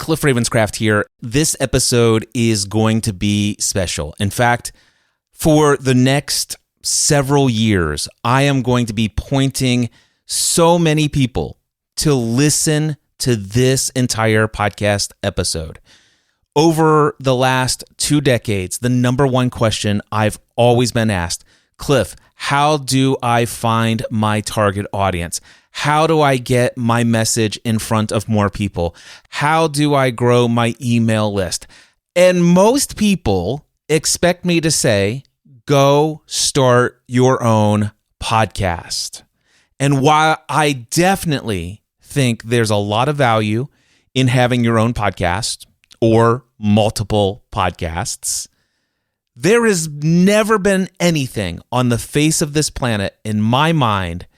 Cliff Ravenscraft here. This episode is going to be special. In fact, for the next several years, I am going to be pointing so many people to listen to this entire podcast episode. Over the last 2 decades, the number one question I've always been asked, Cliff, how do I find my target audience? How do I get my message in front of more people? How do I grow my email list? And most people expect me to say, go start your own podcast. And while I definitely think there's a lot of value in having your own podcast or multiple podcasts, there has never been anything on the face of this planet, in my mind,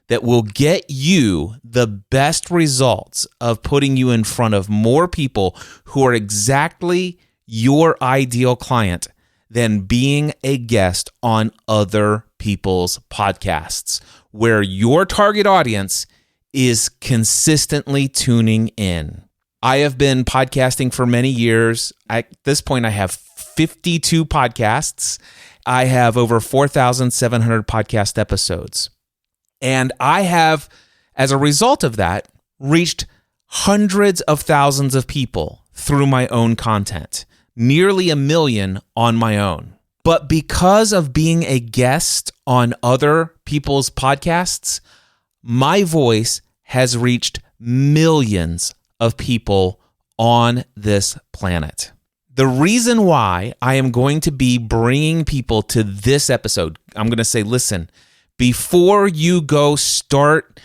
that will get you the best results of putting you in front of more people who are exactly your ideal client than being a guest on other people's podcasts, where your target audience is consistently tuning in. I have been podcasting for many years. At this point, I have 52 podcasts. I have over 4,700 podcast episodes. And I have, as a result of that, reached hundreds of thousands of people through my own content, nearly 1 million on my own. But because of being a guest on other people's podcasts, my voice has reached millions of people on this planet. The reason why I am going to be bringing people to this episode, I'm going to say, listen, before you go start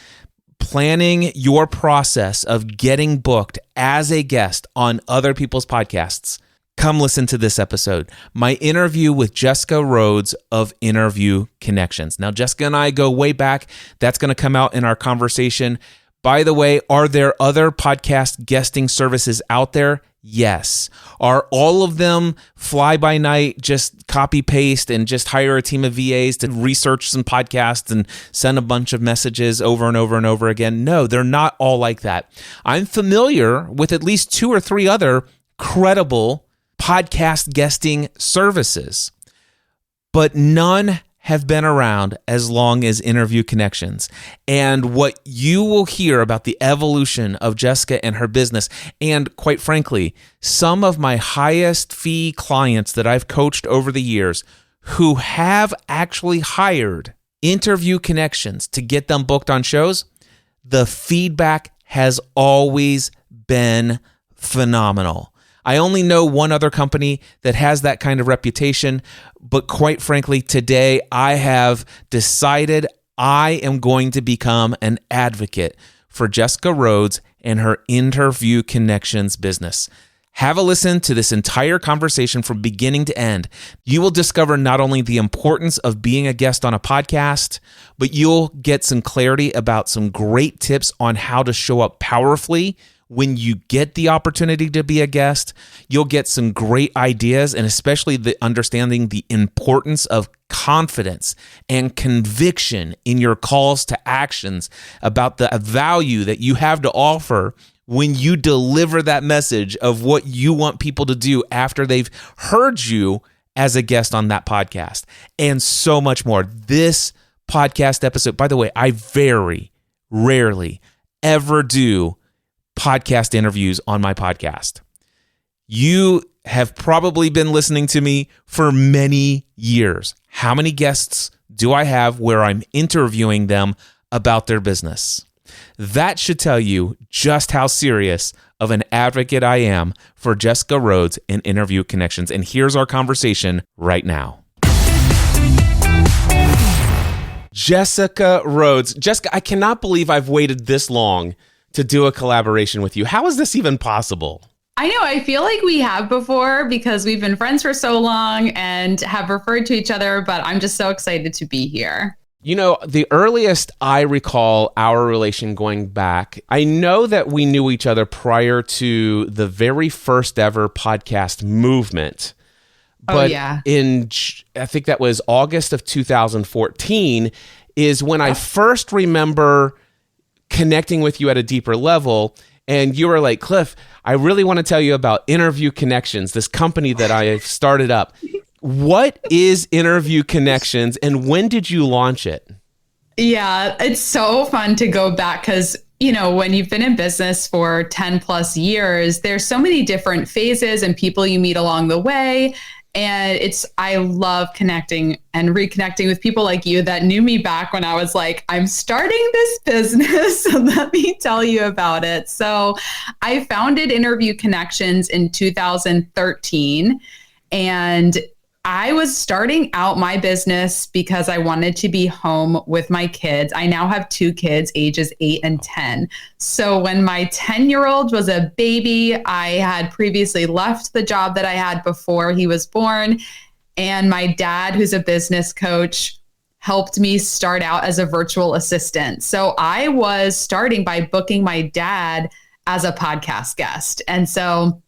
planning your process of getting booked as a guest on other people's podcasts, come listen to this episode. My interview with Jessica Rhodes of Interview Connections. Now, Jessica and I go way back. That's going to come out in our conversation. By the way, are there other podcast guesting services out there? Yes. Are all of them fly by night, just copy paste and just hire a team of VAs to research some podcasts and send a bunch of messages over and over and over again? No, they're not all like that. I'm familiar with at least 2 or 3 other credible podcast guesting services, but none have been around as long as Interview Connections. And what you will hear about the evolution of Jessica and her business, and quite frankly, some of my highest fee clients that I've coached over the years who have actually hired Interview Connections to get them booked on shows, the feedback has always been phenomenal. I only know one other company that has that kind of reputation, but quite frankly, today I have decided I am going to become an advocate for Jessica Rhodes and her Interview Connections business. Have a listen to this entire conversation from beginning to end. You will discover not only the importance of being a guest on a podcast, but you'll get some clarity about some great tips on how to show up powerfully when you get the opportunity to be a guest. You'll get some great ideas, and especially the understanding the importance of confidence and conviction in your calls to actions about the value that you have to offer when you deliver that message of what you want people to do after they've heard you as a guest on that podcast, and so much more. This podcast episode, by the way, I very rarely ever do podcast interviews on my podcast. You have probably been listening to me for many years. How many guests do I have where I'm interviewing them about their business? That should tell you just how serious of an advocate I am for Jessica Rhodes and Interview Connections. And here's our conversation right now. Jessica Rhodes. Jessica, I cannot believe I've waited this long to do a collaboration with you. How is this even possible? I know. I feel like we have before because we've been friends for so long and have referred to each other, but I'm just so excited to be here. You know, the earliest I recall our relation going back, I know that we knew each other prior to the very first ever podcast movement. But I think that was August of 2014 is when I first remember connecting with you at a deeper level. And you were like, Cliff, I really want to tell you about Interview Connections, this company that I have started up. What is Interview Connections and when did you launch it? Yeah, it's so fun to go back because, when you've been in business for 10 plus years, there's so many different phases and people you meet along the way. And I love connecting and reconnecting with people like you that knew me back when I was like, I'm starting this business. So let me tell you about it. So I founded Interview Connections in 2013. And I was starting out my business because I wanted to be home with my kids. I now have 2 kids, ages 8 and 10. So when my 10-year-old was a baby, I had previously left the job that I had before he was born. And my dad, who's a business coach, helped me start out as a virtual assistant. So I was starting by booking my dad as a podcast guest. And so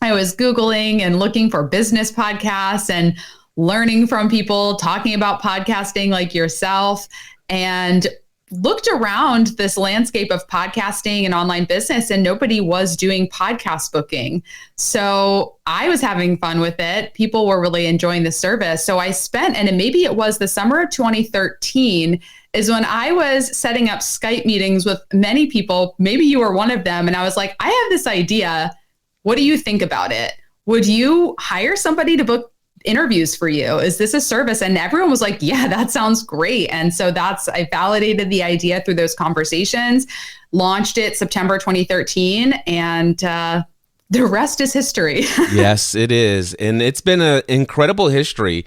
I was Googling and looking for business podcasts and learning from people talking about podcasting like yourself, and looked around this landscape of podcasting and online business, and nobody was doing podcast booking. So I was having fun with it. People were really enjoying the service. So I spent, and maybe it was the summer of 2013, is when I was setting up Skype meetings with many people. Maybe you were one of them. And I was like, I have this idea. What do you think about it? Would you hire somebody to book interviews for you? Is this a service? And everyone was like, yeah, that sounds great. And so I validated the idea through those conversations, launched it September 2013, and the rest is history. Yes, it is. And it's been an incredible history.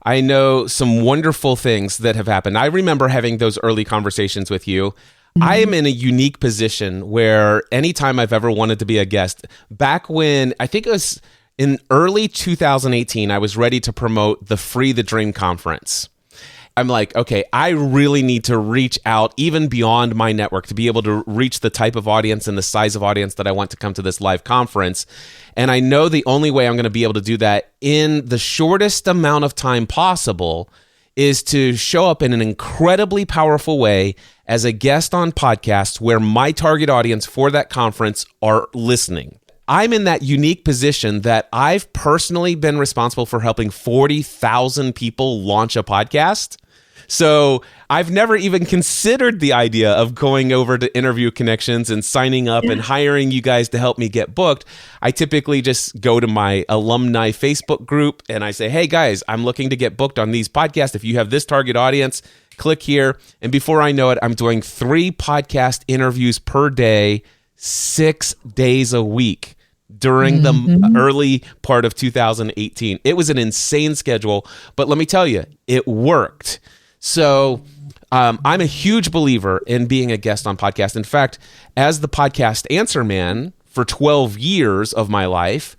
I know some wonderful things that have happened. I remember having those early conversations with you. I am in a unique position where anytime I've ever wanted to be a guest, back when I think it was in early 2018, I was ready to promote the Free the Dream conference. I'm like, okay, I really need to reach out even beyond my network to be able to reach the type of audience and the size of audience that I want to come to this live conference. And I know the only way I'm going to be able to do that in the shortest amount of time possible is to show up in an incredibly powerful way as a guest on podcasts where my target audience for that conference are listening. I'm in that unique position that I've personally been responsible for helping 40,000 people launch a podcast. So I've never even considered the idea of going over to Interview Connections and signing up and hiring you guys to help me get booked. I typically just go to my alumni Facebook group and I say, hey guys, I'm looking to get booked on these podcasts. If you have this target audience, click here. And before I know it, I'm doing 3 podcast interviews per day, 6 days a week during the early part of 2018. It was an insane schedule, but let me tell you, it worked. So I'm a huge believer in being a guest on podcasts. In fact, as the podcast answer man for 12 years of my life,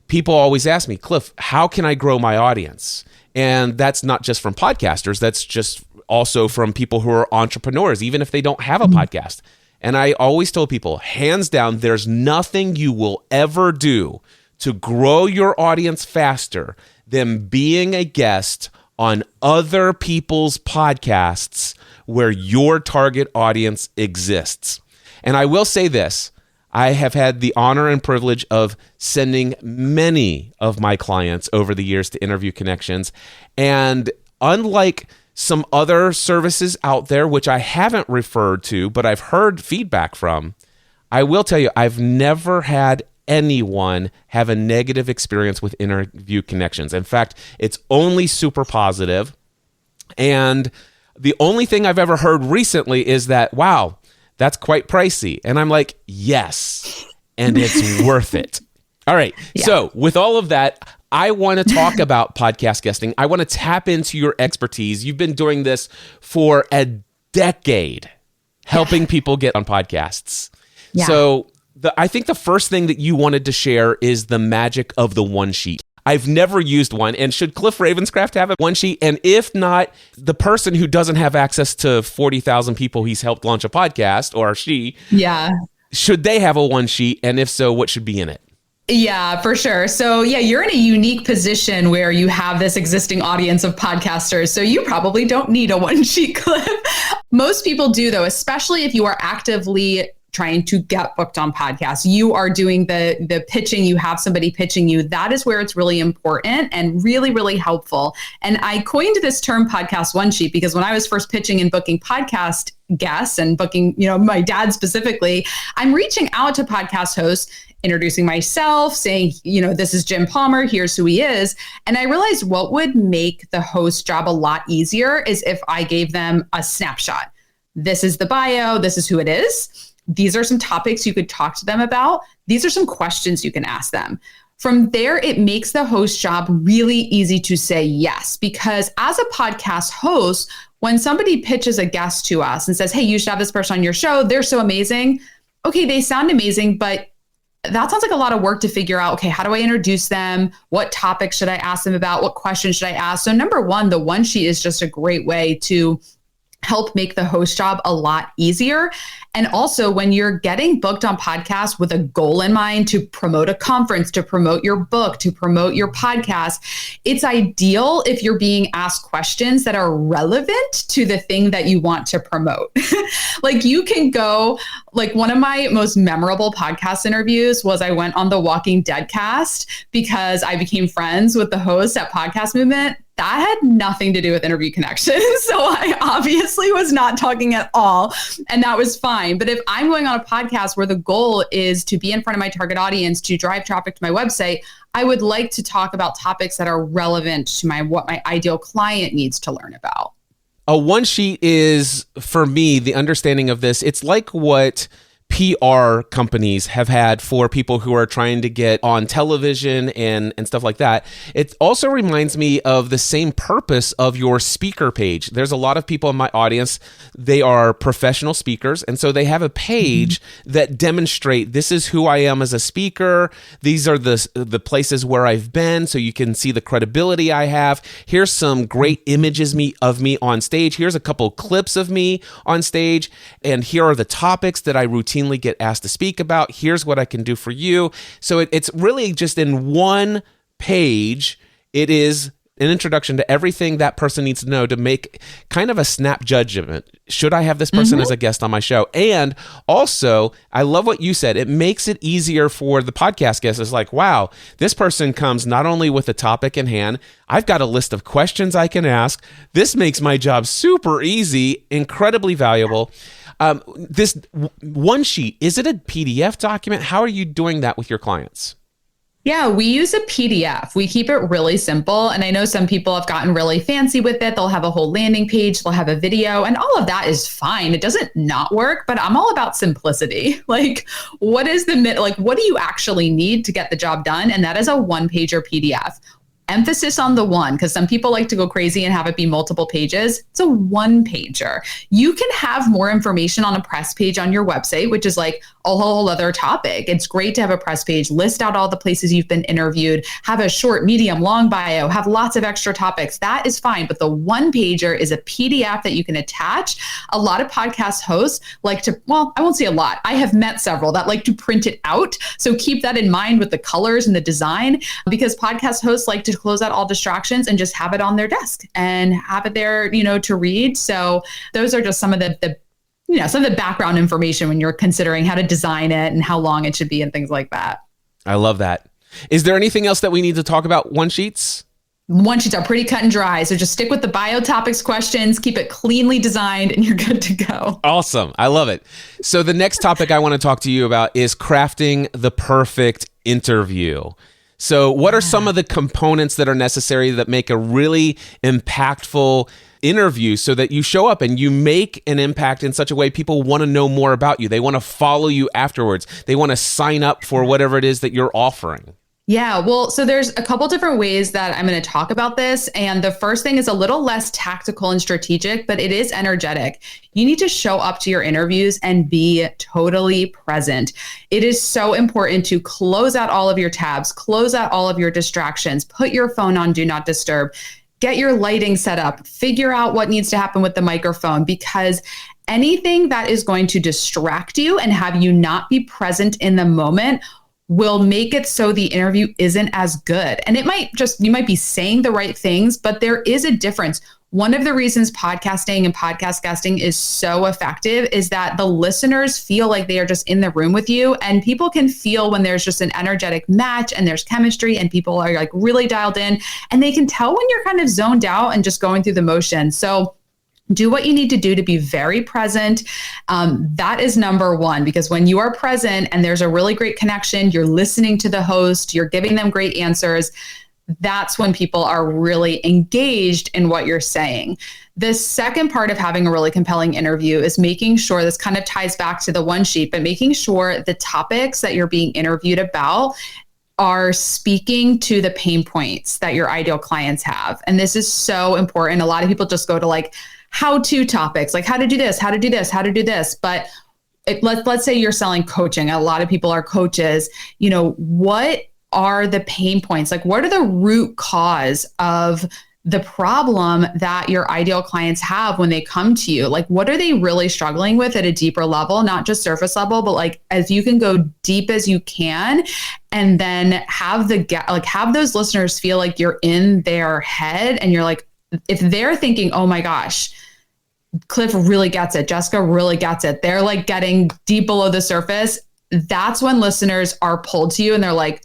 people always ask me, Cliff, how can I grow my audience? And that's not just from podcasters. That's just also from people who are entrepreneurs, even if they don't have a podcast. And I always told people, hands down, there's nothing you will ever do to grow your audience faster than being a guest on other people's podcasts where your target audience exists. And I will say this, I have had the honor and privilege of sending many of my clients over the years to Interview Connections. And unlike some other services out there, which I haven't referred to, but I've heard feedback from, I will tell you, I've never had anyone have a negative experience with Interview Connections. In fact, it's only super positive. And the only thing I've ever heard recently is that, wow, that's quite pricey. And I'm like, yes, and it's worth it. All right. Yeah. So with all of that, I want to talk about podcast guesting. I want to tap into your expertise. You've been doing this for a decade, helping people get on podcasts. Yeah. So I think the first thing that you wanted to share is the magic of the one sheet. I've never used one. And should Cliff Ravenscraft have a one sheet? And if not, the person who doesn't have access to 40,000 people he's helped launch a podcast, or she, should they have a one sheet? And if so, what should be in it? Yeah, for sure. So you're in a unique position where you have this existing audience of podcasters. So you probably don't need a one sheet clip. Most people do, though, especially if you are actively trying to get booked on podcasts. You are doing the pitching, you have somebody pitching you. That is where it's really important and really, really helpful. And I coined this term podcast one sheet because when I was first pitching and booking podcast guests and booking, my dad specifically, I'm reaching out to podcast hosts, introducing myself, saying, this is Jim Palmer, here's who he is. And I realized what would make the host job a lot easier is if I gave them a snapshot. This is the bio. This is who it is. These are some topics you could talk to them about. These are some questions you can ask them. From there, it makes the host job really easy to say yes, because as a podcast host, when somebody pitches a guest to us and says, hey, you should have this person on your show, they're so amazing. Okay, they sound amazing, but that sounds like a lot of work to figure out, okay, how do I introduce them? What topics should I ask them about? What questions should I ask? So number one, the one sheet is just a great way to help make the host job a lot easier. And also when you're getting booked on podcasts with a goal in mind to promote a conference, to promote your book, to promote your podcast, it's ideal if you're being asked questions that are relevant to the thing that you want to promote. Like you can go, like one of my most memorable podcast interviews was I went on the Walking Dead cast because I became friends with the host at Podcast Movement. That had nothing to do with Interview Connection. So I obviously was not talking at all. And that was fine. But if I'm going on a podcast where the goal is to be in front of my target audience, to drive traffic to my website, I would like to talk about topics that are relevant to what my ideal client needs to learn about. A one sheet is, for me, the understanding of this, it's like what PR companies have had for people who are trying to get on television and stuff like that. It also reminds me of the same purpose of your speaker page. There's a lot of people in my audience, they are professional speakers, and so they have a page that demonstrate this is who I am as a speaker. These are the places where I've been, so you can see the credibility I have. Here's some great images of me on stage. Here's a couple clips of me on stage, and here are the topics that I routinely get asked to speak about. Here's what I can do for you. So it's really just in one page. It is an introduction to everything that person needs to know to make kind of a snap judgment. Should I have this person as a guest on my show? And also, I love what you said. It makes it easier for the podcast guest. It's like, wow, this person comes not only with a topic in hand, I've got a list of questions I can ask. This makes my job super easy, incredibly valuable. This one sheet, is it a PDF document? How are you doing that with your clients? Yeah, we use a PDF. We keep it really simple. And I know some people have gotten really fancy with it. They'll have a whole landing page, they'll have a video, and all of that is fine. It doesn't not work, but I'm all about simplicity. Like, what do you actually need to get the job done? And that is a one-pager PDF. Emphasis on the one, because some people like to go crazy and have it be multiple pages. It's a one pager. You can have more information on a press page on your website, which is like a whole other topic. It's great to have a press page, list out all the places you've been interviewed, have a short, medium, long bio, have lots of extra topics. That is fine. But the one pager is a PDF that you can attach. A lot of podcast hosts like to, well, I won't say a lot. I have met several that like to print it out. So keep that in mind with the colors and the design, because podcast hosts like to close out all distractions and just have it on their desk and have it there, to read. So those are just some of some of the background information when you're considering how to design it and how long it should be and things like that. I love that. Is there anything else that we need to talk about one sheets? One sheets are pretty cut and dry. So just stick with the bio topics questions, keep it cleanly designed, and you're good to go. Awesome. I love it. So the next topic I want to talk to you about is crafting the perfect interview. So what are some of the components that are necessary that make a really impactful interview so that you show up and you make an impact in such a way people want to know more about you? They want to follow you afterwards. They want to sign up for whatever it is that you're offering. Yeah, well, so there's a couple different ways that I'm going to talk about this. And the first thing is a little less tactical and strategic, but it is energetic. You need to show up to your interviews and be totally present. It is so important to close out all of your tabs, close out all of your distractions, put your phone on Do Not Disturb, get your lighting set up, figure out what needs to happen with the microphone, because anything that is going to distract you and have you not be present in the moment will make it so the interview isn't as good. And you might be saying the right things, but there is a difference. One of the reasons podcasting and podcast guesting is so effective is that the listeners feel like they are just in the room with you, and people can feel when there's just an energetic match and there's chemistry and people are like really dialed in, and they can tell when you're kind of zoned out and just going through the motion. So do what you need to do to be very present. That is number one, because when you are present and there's a really great connection, you're listening to the host, you're giving them great answers, that's when people are really engaged in what you're saying. The second part of having a really compelling interview is making sure, this kind of ties back to the one sheet, but making sure the topics that you're being interviewed about are speaking to the pain points that your ideal clients have. And this is so important. A lot of people just go to like how-to topics, like how to do this, how to do this, how to do this. But let's say you're selling coaching. A lot of people are coaches. What are the pain points? Like, what are the root cause of the problem that your ideal clients have when they come to you? Like, what are they really struggling with at a deeper level, not just surface level, but like as you can go deep as you can, and then have those listeners feel like you're in their head, and you're like, if they're thinking, oh my gosh, Cliff really gets it, Jessica really gets it, they're like getting deep below the surface, that's when listeners are pulled to you and they're like,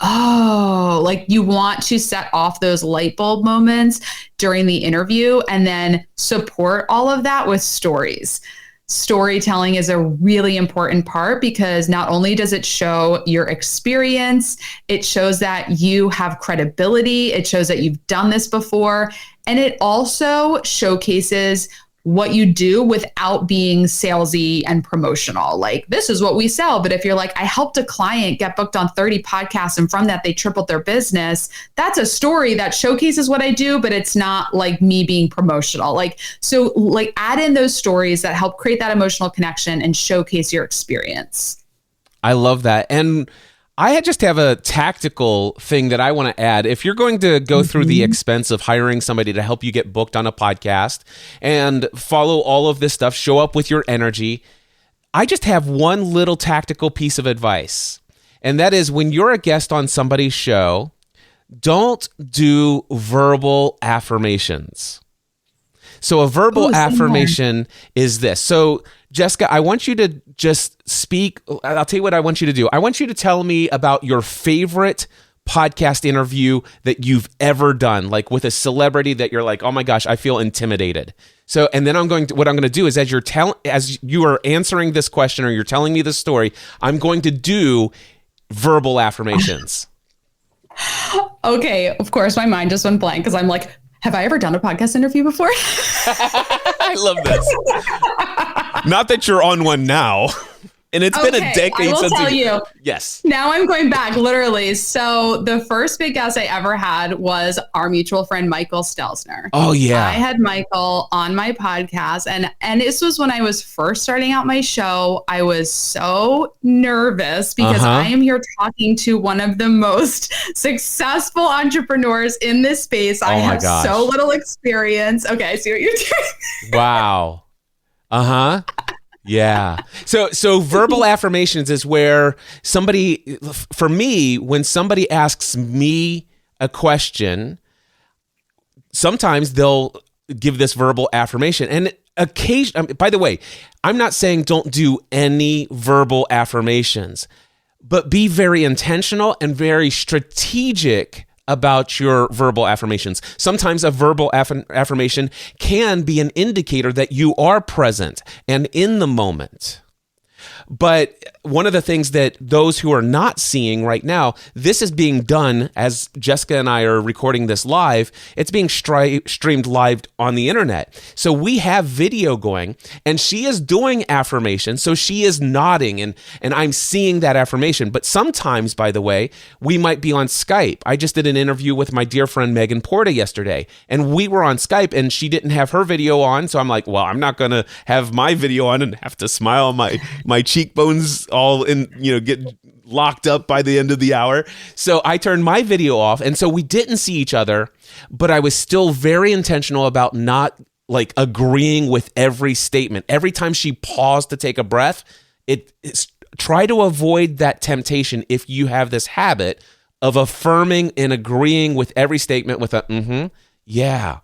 oh, like you want to set off those light bulb moments during the interview and then support all of that with stories. Storytelling is a really important part because not only does it show your experience, it shows that you have credibility, it shows that you've done this before, and it also showcases what you do without being salesy and promotional. Like, this is what we sell. But if you're like, I helped a client get booked on 30 podcasts and from that they tripled their business, that's a story that showcases what I do, but it's not like me being promotional. So add in those stories that help create that emotional connection and showcase your experience. I love that. And I just have a tactical thing that I want to add. If you're going to go through the expense of hiring somebody to help you get booked on a podcast and follow all of this stuff, show up with your energy, I just have one little tactical piece of advice. And that is, when you're a guest on somebody's show, don't do verbal affirmations. So a verbal affirmation is this. So Jessica, I want you to just speak. I'll tell you what I want you to do. I want you to tell me about your favorite podcast interview that you've ever done, like with a celebrity that you're like, oh my gosh, I feel intimidated. So, and then what I'm going to do is, as you are answering this question or you're telling me this story, I'm going to do verbal affirmations. Okay, of course, my mind just went blank because I'm like, have I ever done a podcast interview before? I love this. Not that you're on one now. And it's been a decade since you. Yes. Now I'm going back, literally. So the first big guest I ever had was our mutual friend, Michael Stelzner. Oh, yeah. I had Michael on my podcast. And this was when I was first starting out my show. I was so nervous because I am here talking to one of the most successful entrepreneurs in this space. I have so little experience. Okay, I see what you're doing. Wow. Yeah. So verbal affirmations is where somebody, for me, when somebody asks me a question, sometimes they'll give this verbal affirmation. And by the way, I'm not saying don't do any verbal affirmations, but be very intentional and very strategic about your verbal affirmations. Sometimes a verbal affirmation can be an indicator that you are present and in the moment. But one of the things that those who are not seeing right now, this is being done as Jessica and I are recording this live. It's being streamed live on the internet. So we have video going and she is doing affirmations. So she is nodding and I'm seeing that affirmation. But sometimes, by the way, we might be on Skype. I just did an interview with my dear friend Megan Porta yesterday and we were on Skype and she didn't have her video on. So I'm like, well, I'm not going to have my video on and have to smile my cheekbones all in, get locked up by the end of the hour. So I turned my video off. And so we didn't see each other, but I was still very intentional about not agreeing with every statement. Every time she paused to take a breath, it try to avoid that temptation if you have this habit of affirming and agreeing with every statement with a yeah,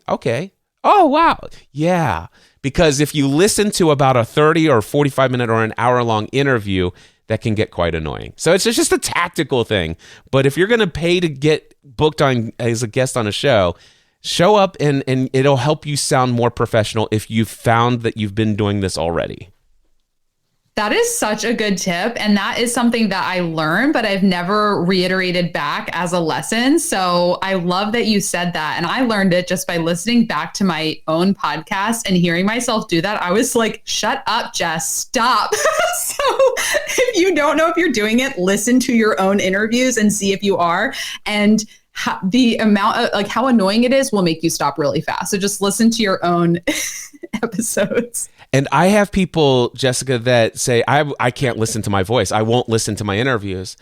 okay, oh wow, yeah. Because if you listen to about a 30 or 45 minute or an hour long interview, that can get quite annoying. So it's just a tactical thing. But if you're going to pay to get booked on as a guest on a show, show up and it'll help you sound more professional if you've found that you've been doing this already. That is such a good tip. And that is something that I learned, but I've never reiterated back as a lesson. So I love that you said that. And I learned it just by listening back to my own podcast and hearing myself do that. I was like, shut up, Jess, stop. So if you don't know if you're doing it, listen to your own interviews and see if you are. And the amount of like how annoying it is will make you stop really fast. So just listen to your own episodes. And I have people, Jessica, that say, I can't listen to my voice. I won't listen to my interviews.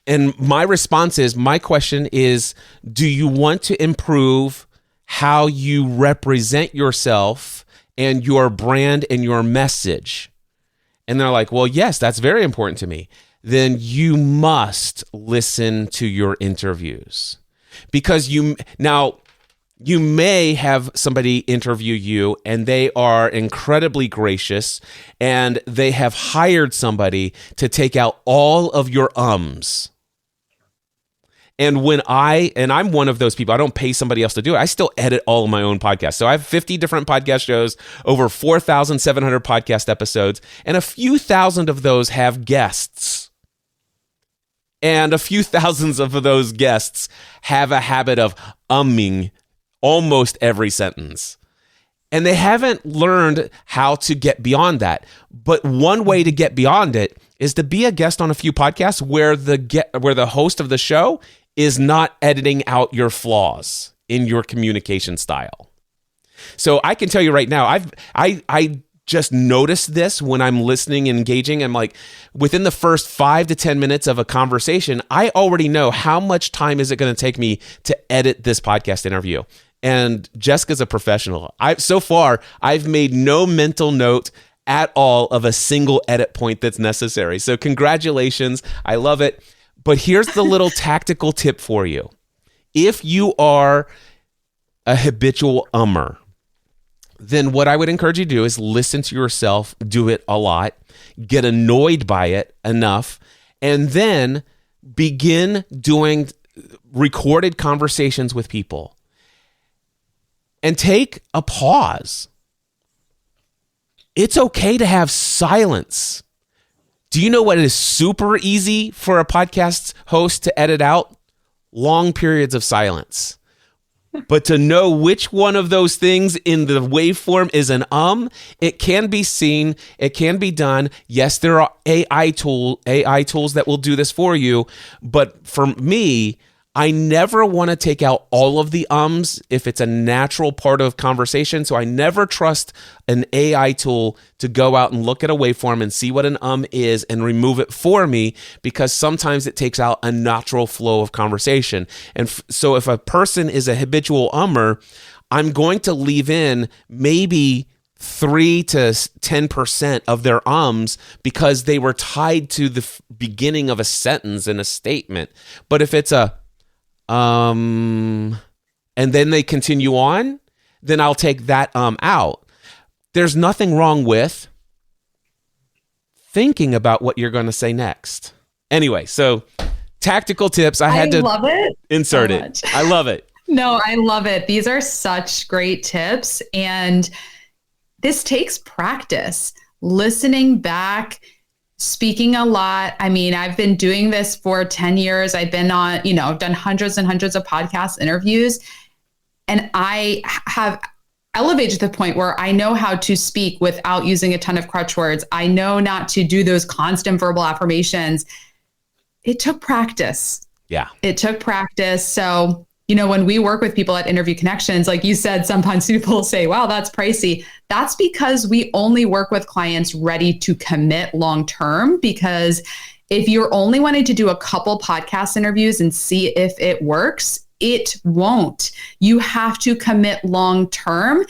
And my response is, my question is, do you want to improve how you represent yourself and your brand and your message? And they're like, well, yes, that's very important to me. Then you must listen to your interviews. Because you may have somebody interview you and they are incredibly gracious and they have hired somebody to take out all of your ums. And I'm one of those people, I don't pay somebody else to do it. I still edit all of my own podcasts. So I have 50 different podcast shows, over 4,700 podcast episodes, and a few thousand of those have guests. And a few thousands of those guests have a habit of umming almost every sentence. And they haven't learned how to get beyond that. But one way to get beyond it is to be a guest on a few podcasts where the host of the show is not editing out your flaws in your communication style. So I can tell you right now, I just noticed this when I'm listening and engaging. I'm like, within the first 5 to 10 minutes of a conversation, I already know how much time is it going to take me to edit this podcast interview. And Jessica's a professional. So far, I've made no mental note at all of a single edit point that's necessary. So congratulations. I love it. But here's the little tactical tip for you. If you are a habitual ummer, then what I would encourage you to do is listen to yourself, do it a lot, get annoyed by it enough, and then begin doing recorded conversations with people. And take a pause. It's okay to have silence. Do you know what is super easy for a podcast host to edit out? Long periods of silence. But to know which one of those things in the waveform is an it can be seen, it can be done. Yes, there are AI tools that will do this for you. But for me, I never want to take out all of the ums if it's a natural part of conversation. So I never trust an AI tool to go out and look at a waveform and see what an is and remove it for me, because sometimes it takes out a natural flow of conversation. And so if a person is a habitual ummer, I'm going to leave in maybe 3 to 10% of their ums because they were tied to the beginning of a sentence in a statement. But if it's a and then they continue on, then I'll take that out. There's nothing wrong with thinking about what you're going to say next. Anyway, so tactical tips. I had to love it insert so it. much. I love it. No, I love it. These are such great tips. And this takes practice. Listening back, speaking a lot. I mean, I've been doing this for 10 years. I've been on, done hundreds and hundreds of podcast interviews. And I have elevated to the point where I know how to speak without using a ton of crutch words. I know not to do those constant verbal affirmations. It took practice. Yeah. It took practice. So, when we work with people at Interview Connections, like you said, sometimes people say, wow, that's pricey. That's because we only work with clients ready to commit long-term, because if you're only wanting to do a couple podcast interviews and see if it works, it won't. You have to commit long-term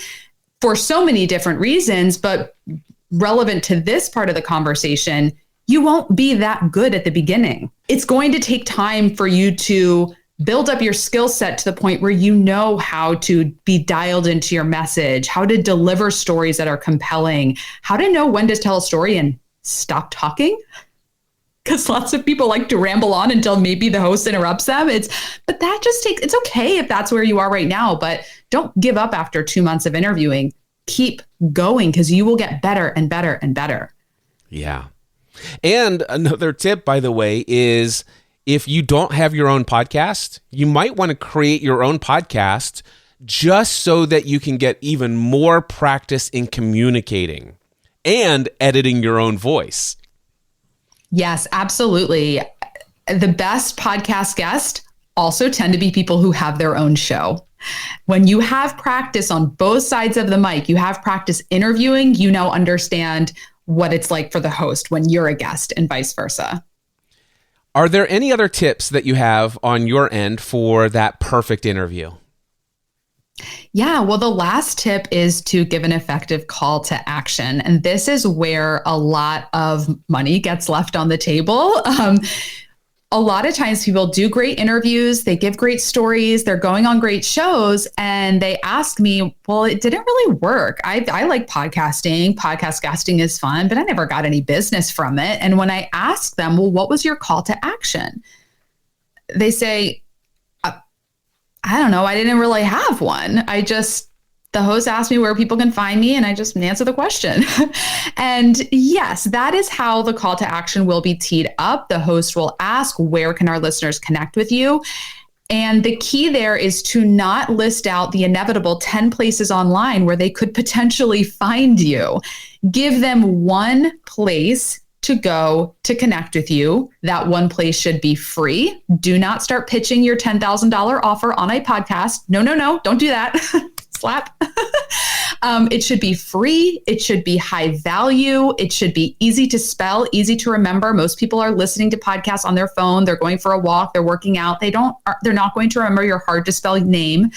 for so many different reasons, but relevant to this part of the conversation, you won't be that good at the beginning. It's going to take time for you to build up your skill set to the point where you know how to be dialed into your message, how to deliver stories that are compelling, how to know when to tell a story and stop talking. Because lots of people like to ramble on until maybe the host interrupts them. But that just takes, it's okay if that's where you are right now, but don't give up after 2 months of interviewing. Keep going, because you will get better and better and better. Yeah. And another tip, by the way, is if you don't have your own podcast, you might want to create your own podcast just so that you can get even more practice in communicating and editing your own voice. Yes, absolutely. The best podcast guests also tend to be people who have their own show. When you have practice on both sides of the mic, you have practice interviewing, you now understand what it's like for the host when you're a guest and vice versa. Are there any other tips that you have on your end for that perfect interview? Yeah, well, the last tip is to give an effective call to action. And this is where a lot of money gets left on the table. A lot of times people do great interviews, they give great stories, they're going on great shows, and they ask me, well, it didn't really work. I like podcasting. Podcast guesting is fun, but I never got any business from it. And when I ask them, well, what was your call to action? They say, I don't know. I didn't really have one. The host asked me where people can find me, and I just answer the question. And yes, that is how the call to action will be teed up. The host will ask, where can our listeners connect with you? And the key there is to not list out the inevitable 10 places online where they could potentially find you. Give them one place to go to connect with you. That one place should be free. Do not start pitching your $10,000 offer on a podcast. No, don't do that. Slap. It should be free. It should be high value. It should be easy to spell, easy to remember. Most people are listening to podcasts on their phone. They're going for a walk. They're working out. They're not going to remember your hard to spell name.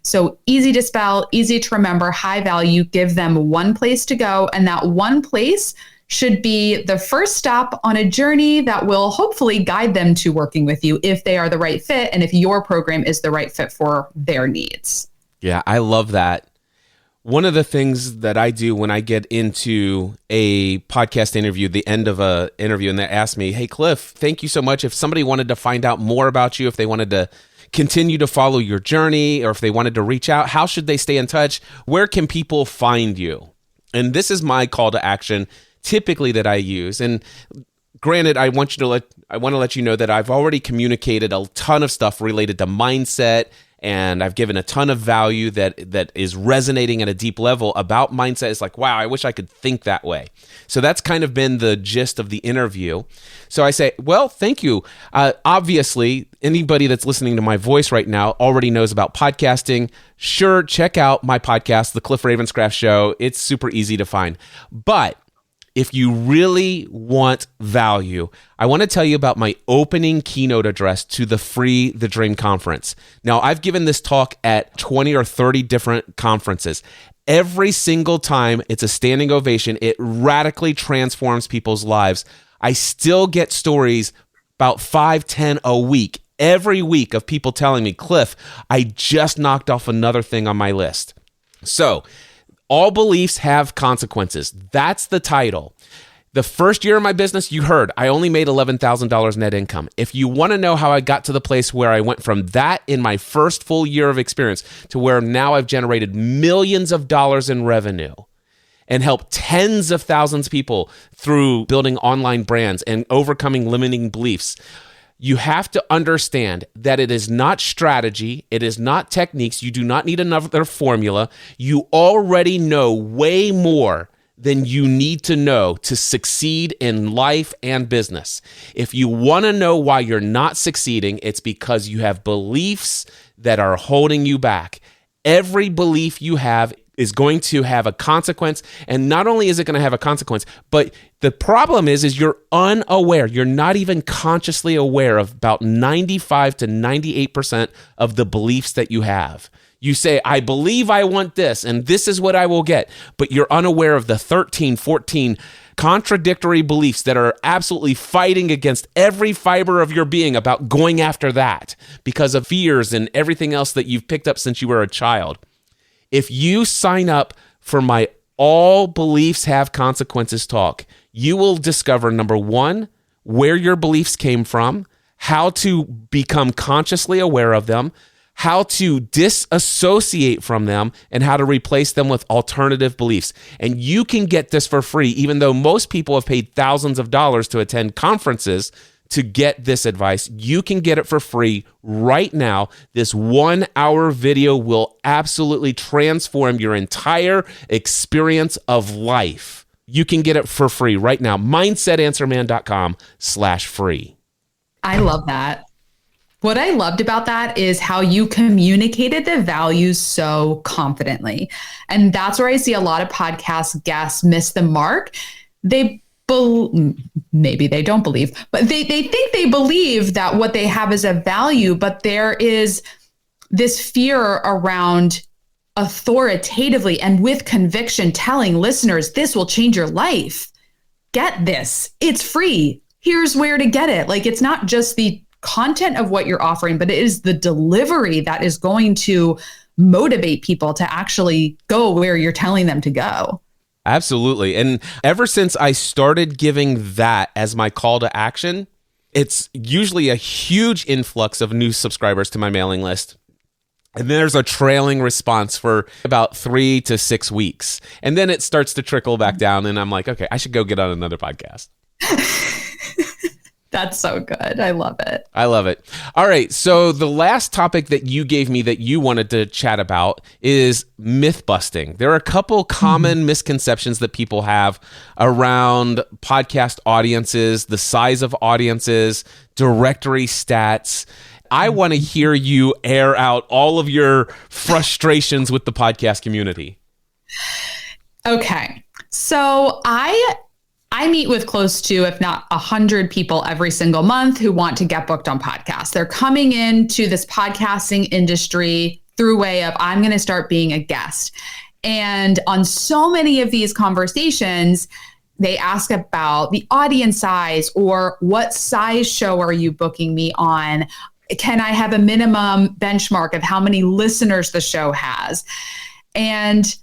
So easy to spell, easy to remember, high value. Give them one place to go. And that one place should be the first stop on a journey that will hopefully guide them to working with you if they are the right fit and if your program is the right fit for their needs. Yeah, I love that. One of the things that I do when I get into a podcast interview, the end of an interview, and they ask me, hey, Cliff, thank you so much. If somebody wanted to find out more about you, if they wanted to continue to follow your journey, or if they wanted to reach out, how should they stay in touch? Where can people find you? And this is my call to action typically that I use. And granted, I want to let you know that I've already communicated a ton of stuff related to mindset, and I've given a ton of value that is resonating at a deep level about mindset. It's like, wow, I wish I could think that way. So that's kind of been the gist of the interview. So I say, well, thank you. Obviously, anybody that's listening to my voice right now already knows about podcasting. Sure, check out my podcast, The Cliff Ravenscraft Show. It's super easy to find. But if you really want value, I want to tell you about my opening keynote address to the Free the Dream conference. Now, I've given this talk at 20 or 30 different conferences. Every single time, it's a standing ovation. It radically transforms people's lives. I still get stories about 5, 10 a week, every week, of people telling me, Cliff, I just knocked off another thing on my list. So, all beliefs have consequences. That's the title. The first year of my business, you heard, I only made $11,000 net income. If you want to know how I got to the place where I went from that in my first full year of experience to where now I've generated millions of dollars in revenue and helped tens of thousands of people through building online brands and overcoming limiting beliefs, you have to understand that it is not strategy. It is not techniques. You do not need another formula. You already know way more than you need to know to succeed in life and business. If you want to know why you're not succeeding, it's because you have beliefs that are holding you back. Every belief you have is going to have a consequence. And not only is it going to have a consequence, but the problem is you're unaware. You're not even consciously aware of about 95 to 98% of the beliefs that you have. You say, I believe I want this, and this is what I will get. But you're unaware of the 13, 14 contradictory beliefs that are absolutely fighting against every fiber of your being about going after that because of fears and everything else that you've picked up since you were a child. If you sign up for my All Beliefs Have Consequences talk, you will discover, number one, where your beliefs came from, how to become consciously aware of them, how to disassociate from them, and how to replace them with alternative beliefs. And you can get this for free, even though most people have paid thousands of dollars to attend conferences to get this advice. You can get it for free right now. This 1 hour video will absolutely transform your entire experience of life. You can get it for free right now. MindsetAnswerman.com/free. I love that. What I loved about that is how you communicated the values so confidently. And that's where I see a lot of podcast guests miss the mark. Maybe they don't believe, but they think they believe that what they have is a value, but there is this fear around authoritatively and with conviction telling listeners, this will change your life. Get this. It's free. Here's where to get it. Like, it's not just the content of what you're offering, but it is the delivery that is going to motivate people to actually go where you're telling them to go. Absolutely. And ever since I started giving that as my call to action, it's usually a huge influx of new subscribers to my mailing list. And there's a trailing response for about 3 to 6 weeks. And then it starts to trickle back down. And I'm like, okay, I should go get on another podcast. That's so good. I love it. I love it. All right. So the last topic that you gave me that you wanted to chat about is myth busting. There are a couple common misconceptions that people have around podcast audiences, the size of audiences, directory stats. I want to hear you air out all of your frustrations with the podcast community. Okay. So I meet with close to, if not 100 people every single month who want to get booked on podcasts. They're coming into this podcasting industry through way of, I'm going to start being a guest. And on so many of these conversations, they ask about the audience size, or what size show are you booking me on? Can I have a minimum benchmark of how many listeners the show has? And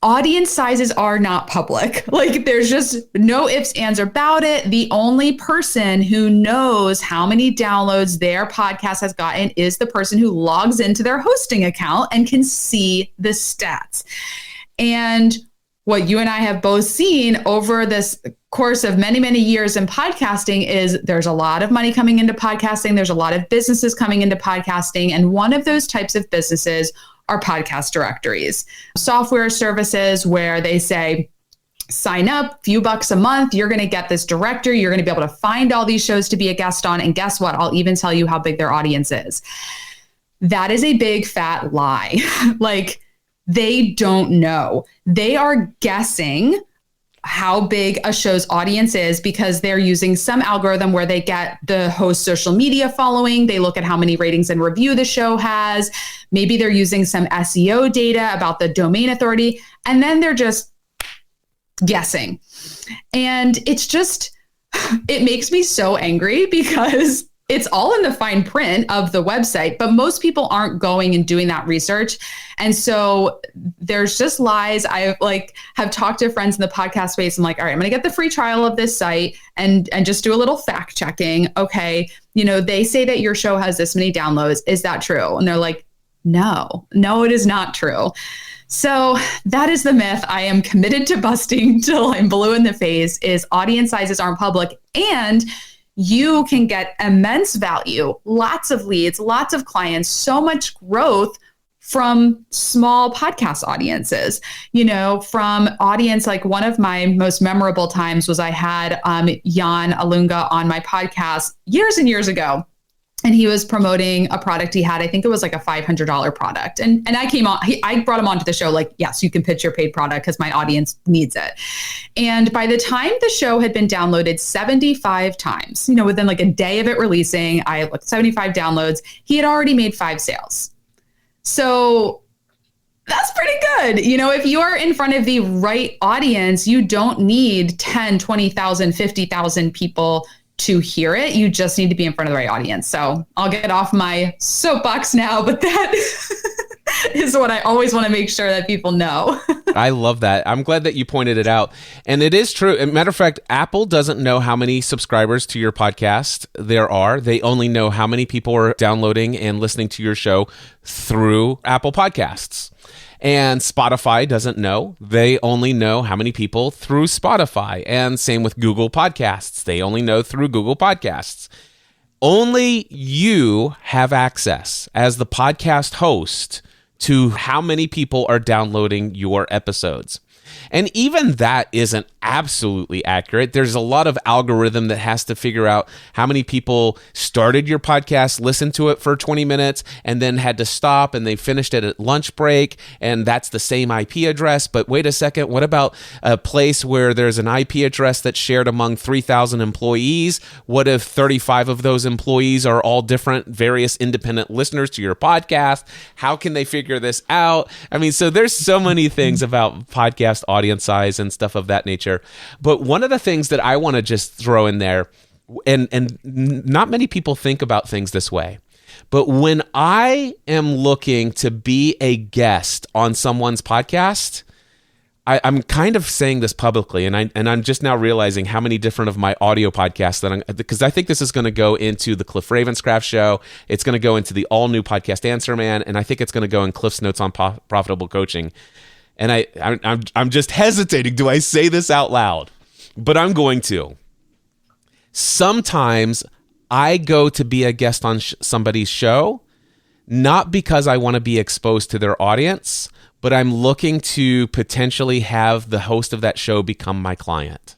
audience sizes are not public. Like, there's just no ifs, ands, or about it. The only person who knows how many downloads their podcast has gotten is the person who logs into their hosting account and can see the stats. And what you and I have both seen over this course of many, many years in podcasting is there's a lot of money coming into podcasting. There's a lot of businesses coming into podcasting. And one of those types of businesses are podcast directories, software services where they say, sign up, few bucks a month, you're going to get this directory. You're going to be able to find all these shows to be a guest on. And guess what? I'll even tell you how big their audience is. That is a big fat lie. Like, they don't know. They are guessing how big a show's audience is because they're using some algorithm where they get the host's social media following. They look at how many ratings and review the show has. Maybe they're using some SEO data about the domain authority, and then they're just guessing. And it's just, it makes me so angry because it's all in the fine print of the website, but most people aren't going and doing that research. And so there's just lies. I have talked to friends in the podcast space. I'm like, all right, I'm going to get the free trial of this site and just do a little fact checking. Okay. They say that your show has this many downloads. Is that true? And they're like, no, it is not true. So that is the myth I am committed to busting till I'm blue in the face, is audience sizes aren't public. And you can get immense value, lots of leads, lots of clients, so much growth from small podcast audiences, from audience. Like, one of my most memorable times was I had Jan Alunga on my podcast years and years ago. And he was promoting a product he had. I think it was like a $500 product. And I came on, I brought him onto the show like, yes, you can pitch your paid product because my audience needs it. And by the time the show had been downloaded 75 times, within like a day of it releasing, I had like 75 downloads. He had already made 5 sales. So that's pretty good. If you're in front of the right audience, you don't need 10, 20,000, 50,000 people to hear it. You just need to be in front of the right audience. So I'll get off my soapbox now, but that is what I always want to make sure that people know. I love that. I'm glad that you pointed it out. And it is true. As a matter of fact, Apple doesn't know how many subscribers to your podcast there are. They only know how many people are downloading and listening to your show through Apple Podcasts. And Spotify doesn't know. They only know how many people through Spotify. And same with Google Podcasts. They only know through Google Podcasts. Only you have access as the podcast host to how many people are downloading your episodes. And even that isn't absolutely accurate. There's a lot of algorithm that has to figure out how many people started your podcast, listened to it for 20 minutes, and then had to stop, and they finished it at lunch break, and that's the same IP address. But wait a second, what about a place where there's an IP address that's shared among 3,000 employees? What if 35 of those employees are all different, various independent listeners to your podcast? How can they figure this out? I mean, so there's so many things about podcast audience size and stuff of that nature. But one of the things that I want to just throw in there, and not many people think about things this way, but when I am looking to be a guest on someone's podcast, I'm kind of saying this publicly, and I'm just now realizing how many different of my audio podcasts because I think this is going to go into the Cliff Ravenscraft Show. It's going to go into the all new podcast Answer Man, and I think it's going to go in Cliff's Notes on Profitable Coaching. And I'm just hesitating. Do I say this out loud? But I'm going to. Sometimes I go to be a guest on somebody's show, not because I want to be exposed to their audience, but I'm looking to potentially have the host of that show become my client.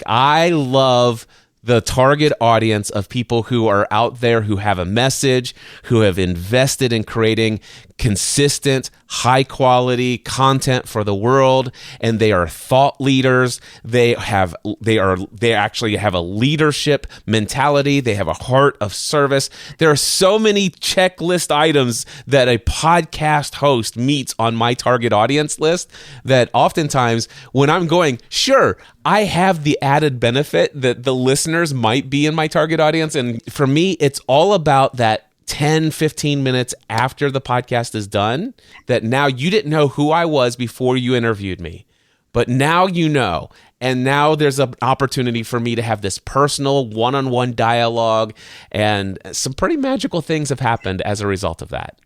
I love the target audience of people who are out there, who have a message, who have invested in creating consistent, high quality content for the world, and they are thought leaders. They actually have a leadership mentality. They have a heart of service. There are so many checklist items that a podcast host meets on my target audience list that oftentimes when I'm going, sure, I have the added benefit that the listeners might be in my target audience. And for me, it's all about that 10, 15 minutes after the podcast is done, that now you didn't know who I was before you interviewed me, but now you know. And now there's an opportunity for me to have this personal one-on-one dialogue, and some pretty magical things have happened as a result of that.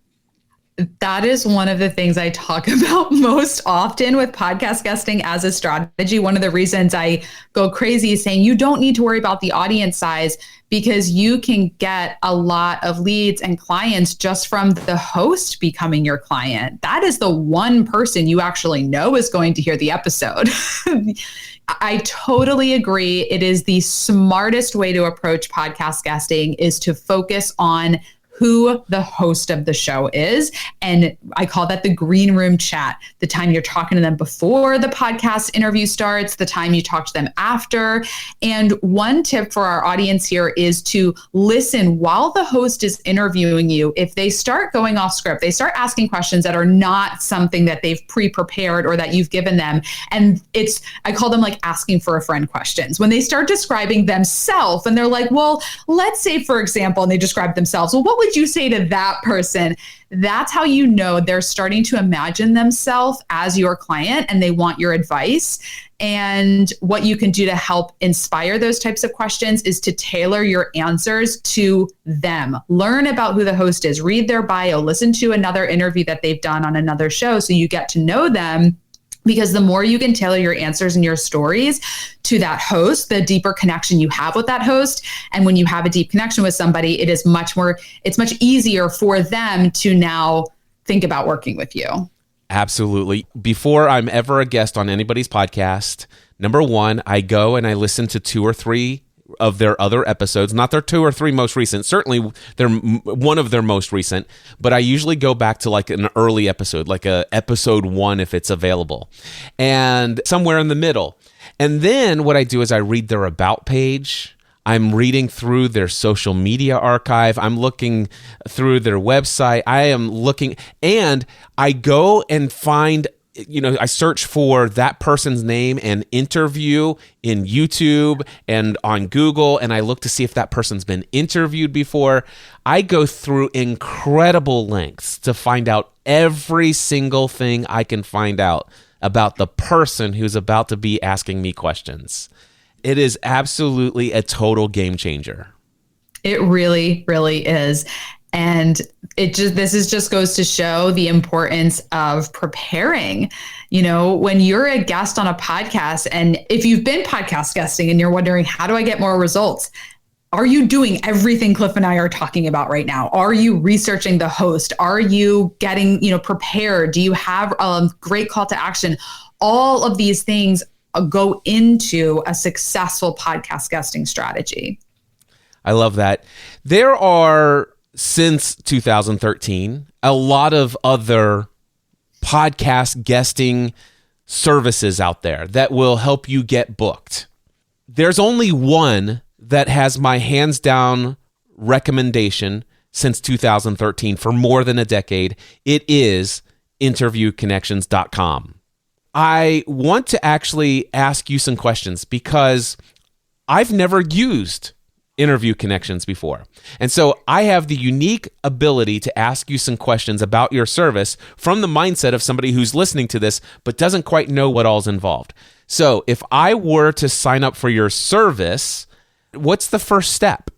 That is one of the things I talk about most often with podcast guesting as a strategy. One of the reasons I go crazy is saying you don't need to worry about the audience size, because you can get a lot of leads and clients just from the host becoming your client. That is the one person you actually know is going to hear the episode. I totally agree. It is the smartest way to approach podcast guesting, is to focus on who the host of the show is. And I call that the green room chat. The time you're talking to them before the podcast interview starts, the time you talk to them after. And one tip for our audience here is to listen while the host is interviewing you. If they start going off script, they start asking questions that are not something that they've pre-prepared or that you've given them. And I call them like asking for a friend questions. When they start describing themselves and they're like, well, let's say, for example, and they describe themselves, well, what would you say to that person? That's how you know they're starting to imagine themselves as your client and they want your advice. And what you can do to help inspire those types of questions is to tailor your answers to them. Learn about who the host is, read their bio, listen to another interview that they've done on another show so you get to know them. Because the more you can tailor your answers and your stories to that host, the deeper connection you have with that host. And when you have a deep connection with somebody, it's much easier for them to now think about working with you. Absolutely. Before I'm ever a guest on anybody's podcast, number one, I go and I listen to 2 or 3 of their other episodes, not their 2 or 3 most recent. Certainly they're one of their most recent, but I usually go back to like an early episode, like a episode 1 if it's available, and somewhere in the middle. And then what I do is I read their about page. I'm reading through their social media archive. I'm looking through their website. I am looking, and I go and find, I search for that person's name and interview in YouTube and on Google, and I look to see if that person's been interviewed before. I go through incredible lengths to find out every single thing I can find out about the person who's about to be asking me questions. It is absolutely a total game changer. It really, really is. And this just goes to show the importance of preparing. When you're a guest on a podcast, and if you've been podcast guesting and you're wondering, how do I get more results? Are you doing everything Cliff and I are talking about right now? Are you researching the host? Are you getting, prepared? Do you have a great call to action? All of these things go into a successful podcast guesting strategy. I love that. There are, since 2013, a lot of other podcast guesting services out there that will help you get booked. There's only one that has my hands down recommendation since 2013 for more than a decade. It is interviewconnections.com. I want to actually ask you some questions because I've never used Interview Connections before. And so I have the unique ability to ask you some questions about your service from the mindset of somebody who's listening to this but doesn't quite know what all's involved. So if I were to sign up for your service, what's the first step?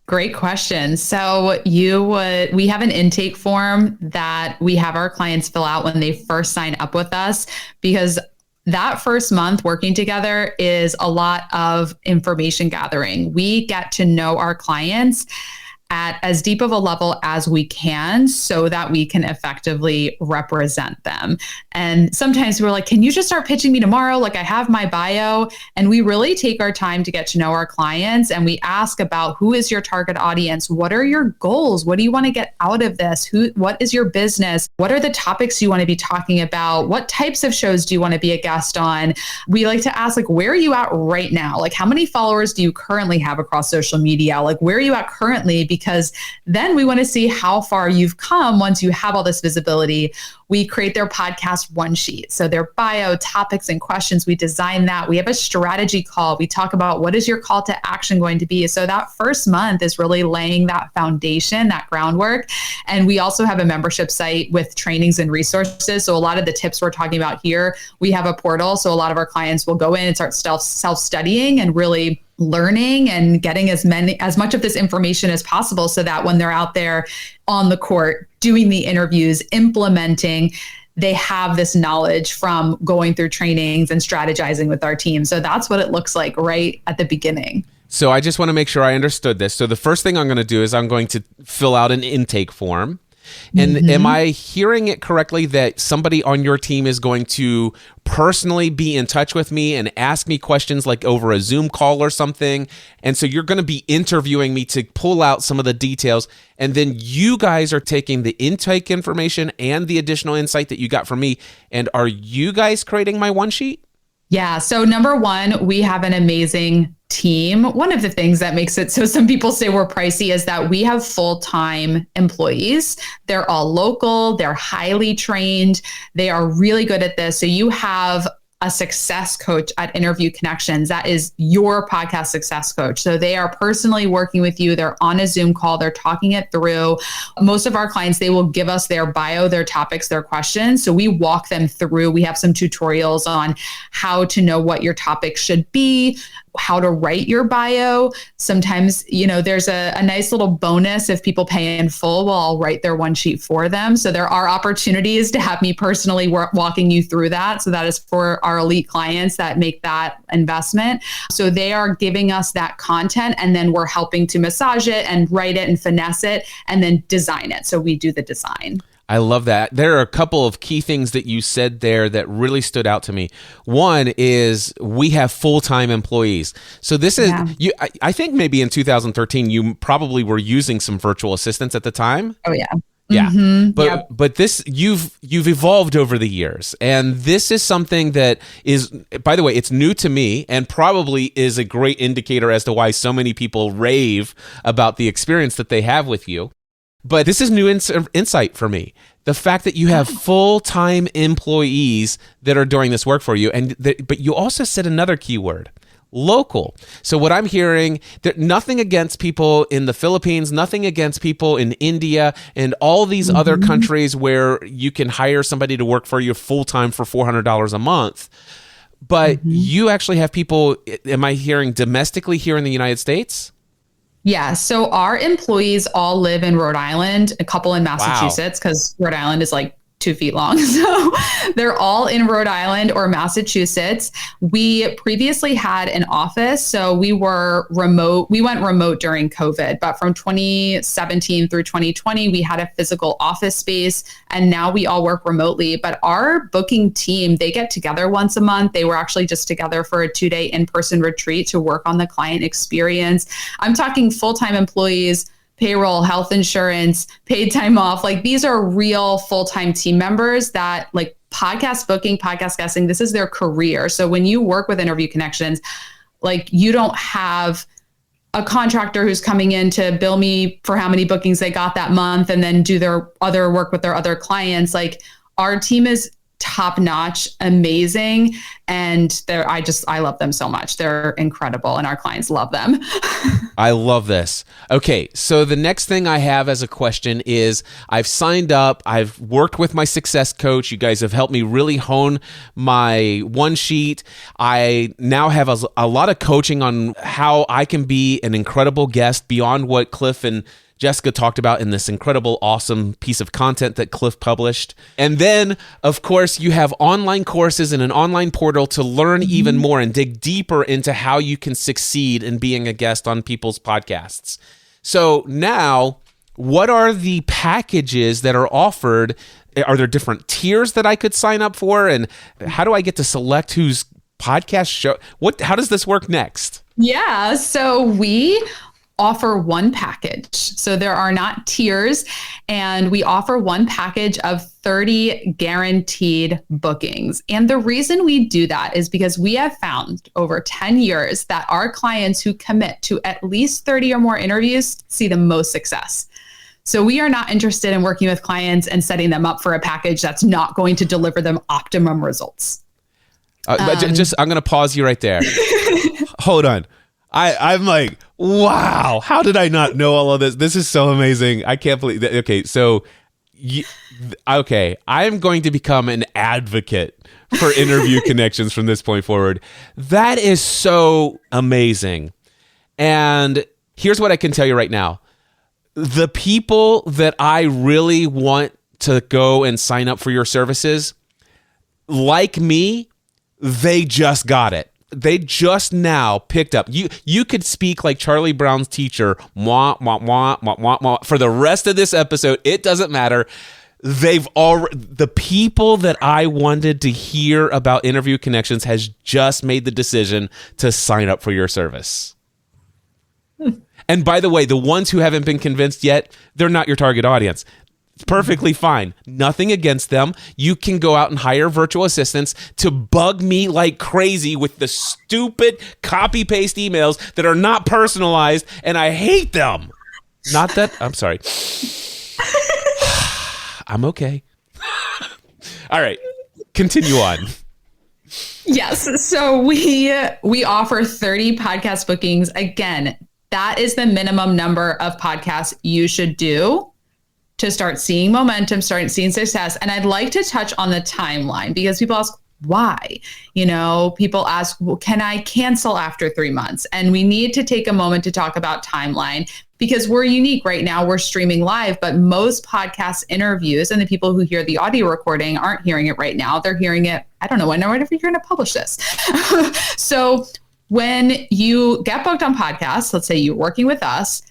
Great question. So we have an intake form that we have our clients fill out when they first sign up with us, because that first month working together is a lot of information gathering. We get to know our clients at as deep of a level as we can so that we can effectively represent them. And sometimes we're like, can you just start pitching me tomorrow? Like, I have my bio. And we really take our time to get to know our clients, and we ask about, who is your target audience? What are your goals? What do you want to get out of this? What is your business? What are the topics you want to be talking about? What types of shows do you want to be a guest on? We like to ask, like, where are you at right now? Like, how many followers do you currently have across social media? Like, where are you at currently? Because then we want to see how far you've come once you have all this visibility. We create their podcast one sheet. So their bio, topics, and questions, we design that. We have a strategy call. We talk about, what is your call to action going to be? So that first month is really laying that foundation, that groundwork. And we also have a membership site with trainings and resources. So a lot of the tips we're talking about here, we have a portal. So a lot of our clients will go in and start self-studying and really learning and getting as much of this information as possible, so that when they're out there on the court doing the interviews, implementing, they have this knowledge from going through trainings and strategizing with our team. So that's what it looks like right at the beginning. So I just want to make sure I understood this. So the first thing I'm going to do is I'm going to fill out an intake form. And am I hearing it correctly that somebody on your team is going to personally be in touch with me and ask me questions, like over a Zoom call or something? And so you're going to be interviewing me to pull out some of the details. And then you guys are taking the intake information and the additional insight that you got from me. And are you guys creating my one sheet? Yeah. So number one, we have an amazing team. One of the things that makes it so some people say we're pricey is that we have full-time employees. They're all local. They're highly trained. They are really good at this. So you have a success coach at Interview Connections. That is your podcast success coach. So they are personally working with you. They're on a Zoom call. They're talking it through. Most of our clients, they will give us their bio, their topics, their questions. So we walk them through. We have some tutorials on how to know what your topic should be, how to write your bio. Sometimes, there's a nice little bonus if people pay in full. Well, I'll write their one sheet for them. So there are opportunities to have me personally walking you through that. So that is for our elite clients that make that investment. So they are giving us that content, and then we're helping to massage it and write it and finesse it and then design it. So we do the design. I love that. There are a couple of key things that you said there that really stood out to me. One is we have full-time employees. So this is, I think maybe in 2013, you probably were using some virtual assistants at the time. Oh, yeah. Yeah. Yep. But this you've evolved over the years. And this is something that is, by the way, it's new to me and probably is a great indicator as to why so many people rave about the experience that they have with you. But this is new insight for me. The fact that you have full-time employees that are doing this work for you, but you also said another keyword, local. So what I'm hearing, nothing against people in the Philippines, nothing against people in India and all these other countries where you can hire somebody to work for you full-time for $400 a month. But you actually have people, am I hearing domestically here in the United States? Yeah. So our employees all live in Rhode Island, a couple in Massachusetts, because Rhode Island is like 2 feet long. So they're all in Rhode Island or Massachusetts. We previously had an office. So we were remote. We went remote during COVID, but from 2017 through 2020, we had a physical office space and now we all work remotely. But our booking team, they get together once a month. They were actually just together for a 2-day in-person retreat to work on the client experience. I'm talking full-time employees, payroll, health insurance, paid time off. Like these are real full-time team members that like podcast booking, podcast guesting, this is their career. So when you work with Interview Connections, like you don't have a contractor who's coming in to bill me for how many bookings they got that month and then do their other work with their other clients. Like our team is top-notch, amazing. And I love them so much. They're incredible and our clients love them. I love this. Okay, so the next thing I have as a question is I've signed up, I've worked with my success coach. You guys have helped me really hone my one sheet. I now have a lot of coaching on how I can be an incredible guest beyond what Cliff and Jessica talked about in this incredible, awesome piece of content that Cliff published. And then, of course, you have online courses and an online portal to learn even more and dig deeper into how you can succeed in being a guest on people's podcasts. So now, what are the packages that are offered? Are there different tiers that I could sign up for? And how do I get to select whose podcast show? How does this work next? Yeah, so we offer one package. So there are not tiers, and we offer one package of 30 guaranteed bookings. And the reason we do that is because we have found over 10 years that our clients who commit to at least 30 or more interviews see the most success. So we are not interested in working with clients and setting them up for a package that's not going to deliver them optimum results. I'm going to pause you right there. Hold on. I'm like, wow, how did I not know all of this? This is so amazing. I can't believe that. Okay, so, I'm going to become an advocate for Interview Connections from this point forward. That is so amazing. And here's what I can tell you right now. The people that I really want to go and sign up for your services, like me, they just got it. They just now picked up. You could speak like Charlie Brown's teacher, mwah, mwah, mwah, mwah, mwah, mwah, for the rest of this episode. It doesn't matter. The people that I wanted to hear about Interview Connections has just made the decision to sign up for your service. And by the way, the ones who haven't been convinced yet, they're not your target audience. It's perfectly fine. Nothing against them. You can go out and hire virtual assistants to bug me like crazy with the stupid copy-paste emails that are not personalized, and I hate them. Not that, I'm sorry. I'm okay. All right, continue on. Yes, so we offer 30 podcast bookings. Again, that is the minimum number of podcasts you should do to start seeing momentum, start seeing success. And I'd like to touch on the timeline because people ask why. People ask, well, can I cancel after 3 months? And we need to take a moment to talk about timeline because we're unique right now. We're streaming live, but most podcast interviews and the people who hear the audio recording aren't hearing it right now. They're hearing it, I don't know, whenever you're going to publish this. So when you get booked on podcasts, let's say you're working with us,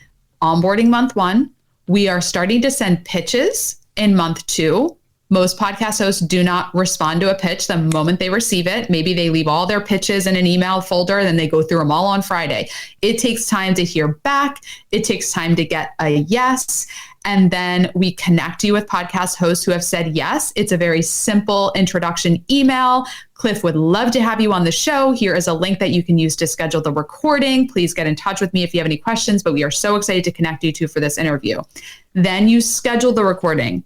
onboarding month 1, we are starting to send pitches in month 2. Most podcast hosts do not respond to a pitch the moment they receive it. Maybe they leave all their pitches in an email folder and then they go through them all on Friday. It takes time to hear back. It takes time to get a yes. And then we connect you with podcast hosts who have said yes. It's a very simple introduction email. Cliff would love to have you on the show. Here is a link that you can use to schedule the recording. Please get in touch with me if you have any questions, but we are so excited to connect you two for this interview. Then you schedule the recording.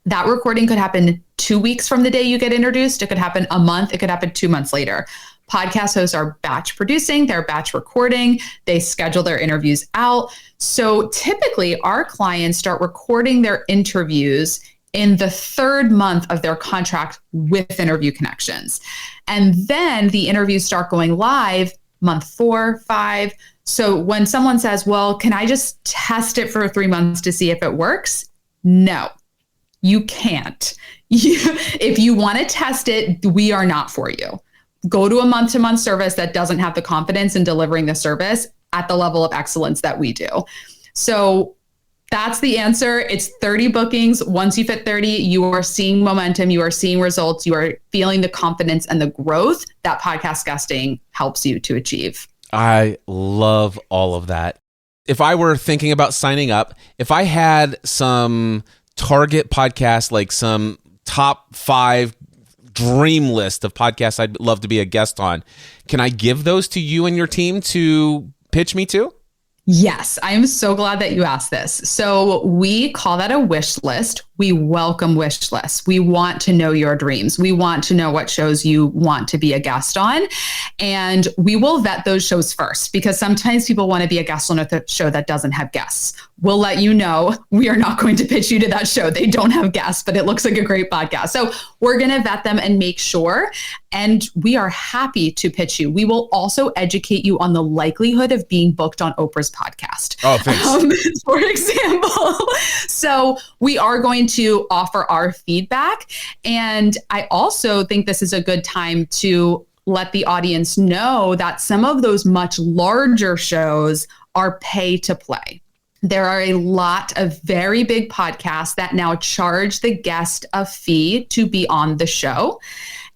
That recording could happen 2 weeks from the day you get introduced. It could happen a month. It could happen 2 months later. Podcast hosts are batch producing, they're batch recording, they schedule their interviews out. So typically our clients start recording their interviews in the 3rd month of their contract with Interview Connections. And then the interviews start going live month 4, 5. So when someone says, well, can I just test it for 3 months to see if it works? No, you can't. If you want to test it, we are not for you. Go to a month-to-month service that doesn't have the confidence in delivering the service at the level of excellence that we do. So that's the answer. It's 30 bookings. Once you fit 30, you are seeing momentum, you are seeing results, you are feeling the confidence and the growth that podcast guesting helps you to achieve. I love all of that. If I were thinking about signing up, if I had some target podcasts, like some top 5 dream list of podcasts I'd love to be a guest on, can I give those to you and your team to pitch me to? Yes, I am so glad that you asked this. So we call that a wish list. We welcome wish lists. We want to know your dreams. We want to know what shows you want to be a guest on. And we will vet those shows first, because sometimes people want to be a guest on a show that doesn't have guests. We'll let you know we are not going to pitch you to that show. They don't have guests, but it looks like a great podcast. So we're going to vet them and make sure. And we are happy to pitch you. We will also educate you on the likelihood of being booked on Oprah's podcast. Oh, thanks. For example. So we are going to offer our feedback. And I also think this is a good time to let the audience know that some of those much larger shows are pay to play. There are a lot of very big podcasts that now charge the guest a fee to be on the show.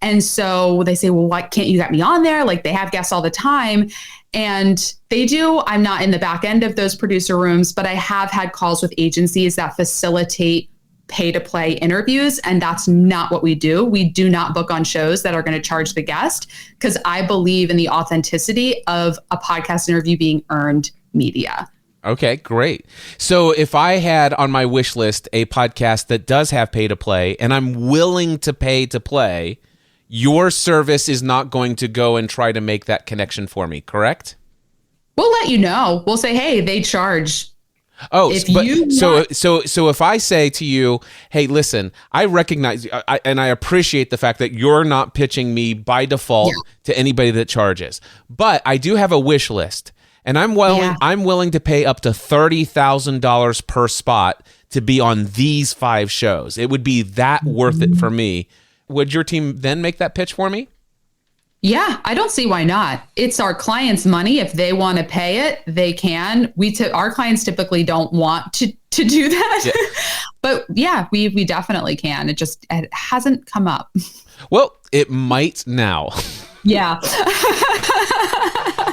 And so they say, well, why can't you get me on there? Like, they have guests all the time. And they do. I'm not in the back end of those producer rooms, but I have had calls with agencies that facilitate pay to play interviews. And that's not what we do. We do not book on shows that are going to charge the guest, because I believe in the authenticity of a podcast interview being earned media. Okay, great. So if I had on my wish list a podcast that does have pay to play and I'm willing to pay to play, your service is not going to go and try to make that connection for me, correct? We'll let you know. We'll say, hey, they charge. Oh, so if I say to you, hey, listen, I recognize and I appreciate the fact that you're not pitching me by default to anybody that charges, but I do have a wish list. And I'm willing to pay up to $30,000 per spot to be on these 5 shows. It would be that worth it for me. Would your team then make that pitch for me? Yeah, I don't see why not. It's our clients' money. If they want to pay it, they can. Our clients typically don't want to do that. Yeah. But yeah, we definitely can. It hasn't come up. Well, it might now. Yeah.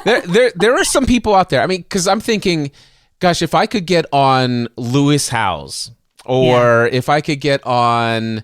There are some people out there. I mean, because I'm thinking, gosh, if I could get on Lewis Howes, or if I could get on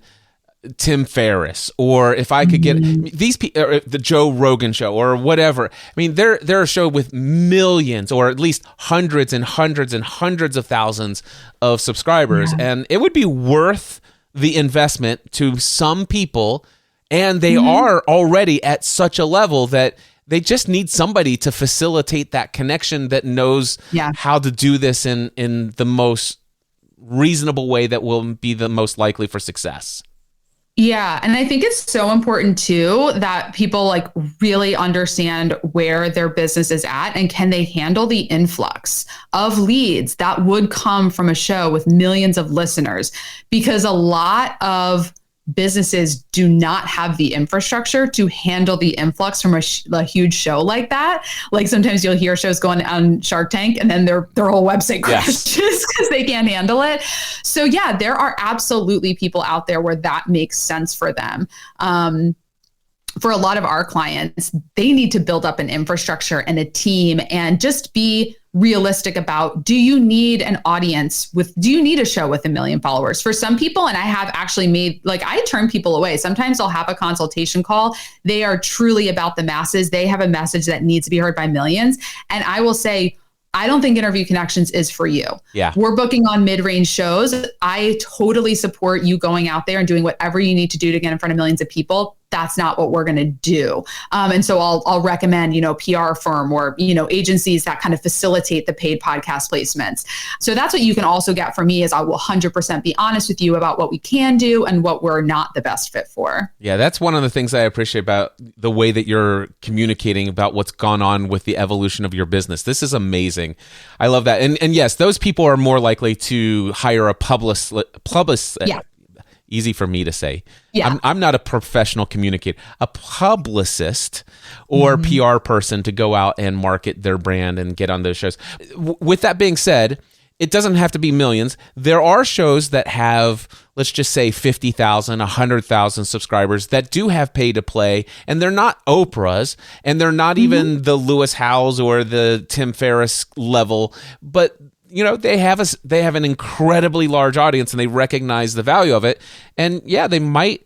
Tim Ferriss, or if I could get these people, the Joe Rogan show, or whatever. I mean, they're a show with millions, or at least hundreds and hundreds and hundreds of thousands of subscribers, and it would be worth the investment to some people. And they are already at such a level that they just need somebody to facilitate that connection that knows how to do this in the most reasonable way that will be the most likely for success. Yeah. And I think it's so important too that people really understand where their business is at and can they handle the influx of leads that would come from a show with millions of listeners, because a lot of businesses do not have the infrastructure to handle the influx from a huge show like that. Like, sometimes you'll hear shows going on Shark Tank and then their whole website crashes because they can't handle it. So yeah, there are absolutely people out there where that makes sense for them. For a lot of our clients, they need to build up an infrastructure and a team and just be realistic about, do you need an audience do you need a show with 1 million followers? For some people, and I have actually made, I turn people away. Sometimes I'll have a consultation call. They are truly about the masses. They have a message that needs to be heard by millions. And I will say, I don't think Interview Connections is for you. Yeah. We're booking on mid-range shows. I totally support you going out there and doing whatever you need to do to get in front of millions of people. That's not what we're going to do. And so I'll recommend, PR firm or, agencies that kind of facilitate the paid podcast placements. So that's what you can also get from me is I will 100% be honest with you about what we can do and what we're not the best fit for. Yeah, that's one of the things I appreciate about the way that you're communicating about what's gone on with the evolution of your business. This is amazing. I love that. And yes, those people are more likely to hire a publicist. Yeah. Easy for me to say. Yeah. I'm not a professional communicator, a publicist or PR person to go out and market their brand and get on those shows. With that being said, it doesn't have to be millions. There are shows that have, let's just say 50,000, 100,000 subscribers that do have pay to play, and they're not Oprah's, and they're not even the Lewis Howes or the Tim Ferriss level, but they have an incredibly large audience and they recognize the value of it. And yeah, they might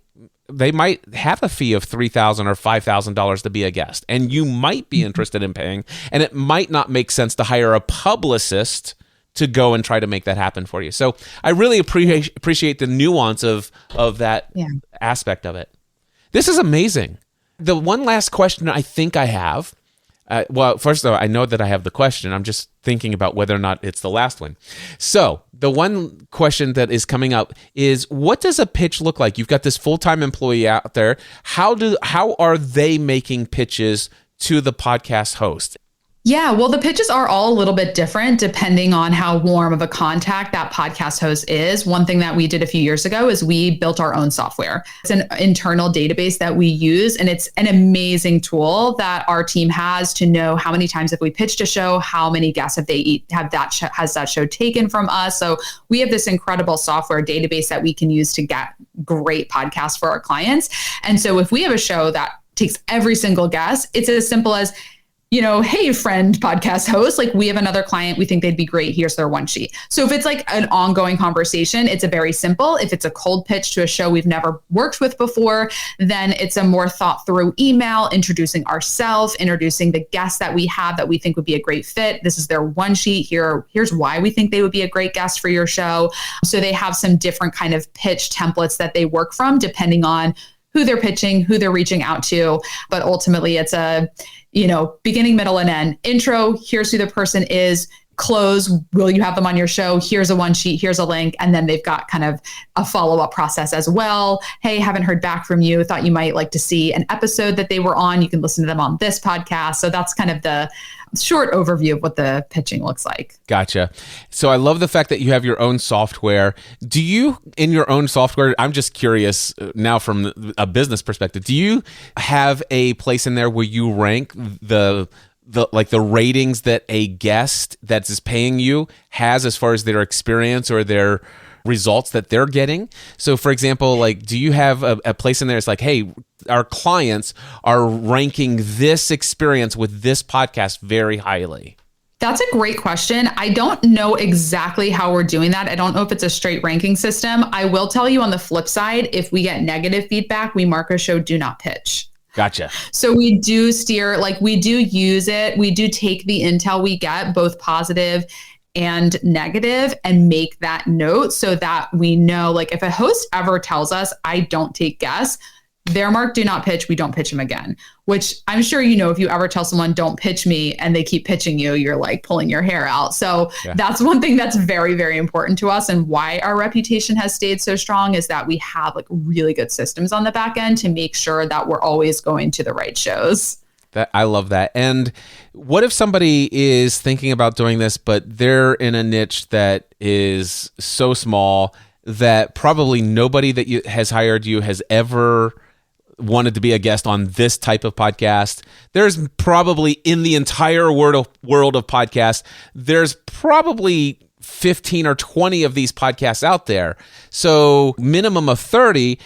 have a fee of $3,000 or $5,000 to be a guest, and you might be interested in paying. And it might not make sense to hire a publicist to go and try to make that happen for you. So I really appreciate the nuance of that aspect of it. This is amazing. The one last question I think I have. Well, first of all, I know that I have the question. I'm just thinking about whether or not it's the last one. So the one question that is coming up is, what does a pitch look like? You've got this full-time employee out there. How are they making pitches to the podcast host? Yeah, well, the pitches are all a little bit different depending on how warm of a contact that podcast host is. One thing that we did a few years ago is we built our own software. It's an internal database that we use, and it's an amazing tool that our team has to know how many times have we pitched a show, how many guests has that show taken from us. So we have this incredible software database that we can use to get great podcasts for our clients. And so if we have a show that takes every single guest, it's as simple as, hey, friend podcast host, we have another client, we think they'd be great. Here's their one sheet. So if it's an ongoing conversation, it's a very simple. If it's a cold pitch to a show we've never worked with before, then it's a more thought through email, introducing ourselves, introducing the guests that we have that we think would be a great fit. This is their one sheet. Here's why we think they would be a great guest for your show. So they have some different kind of pitch templates that they work from depending on who they're pitching, who they're reaching out to. But ultimately it's a, beginning, middle, and end. Intro, here's who the person is. Close, will you have them on your show? Here's a one sheet, here's a link. And then they've got kind of a follow-up process as well. Hey, haven't heard back from you. Thought you might like to see an episode that they were on. You can listen to them on this podcast. So that's kind of the short overview of what the pitching looks like. Gotcha. So I love the fact that you have your own software. Do you, in your own software, I'm just curious now from a business perspective, do you have a place in there where you rank the ratings that a guest that is paying you has as far as their experience or their results that they're getting? So for example, do you have a place in there? It's hey, our clients are ranking this experience with this podcast very highly. That's a great question. I don't know exactly how we're doing that. I don't know if it's a straight ranking system. I will tell you on the flip side, if we get negative feedback, we mark a show do not pitch. Gotcha. So we do steer, we do use it. We do take the intel we get, both positive and negative, and make that note so that we know, if a host ever tells us, I don't take guests, their mark do not pitch, we don't pitch them again, which I'm sure, if you ever tell someone don't pitch me and they keep pitching you, you're pulling your hair out. So That's one thing that's very, very important to us, and why our reputation has stayed so strong is that we have really good systems on the back end to make sure that we're always going to the right shows. I love that. And what if somebody is thinking about doing this, but they're in a niche that is so small that probably nobody that has hired you has ever wanted to be a guest on this type of podcast? There's probably, in the entire world of podcasts, there's probably 15 or 20 of these podcasts out there. So minimum of 30.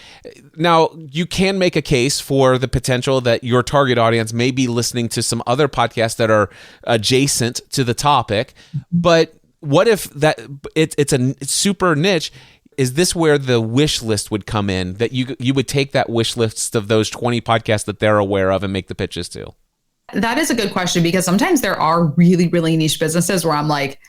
Now, you can make a case for the potential that your target audience may be listening to some other podcasts that are adjacent to the topic. But what if that it's super niche? Is this where the wish list would come in, that you would take that wish list of those 20 podcasts that they're aware of and make the pitches to? That is a good question, because sometimes there are really, really niche businesses where I'm like,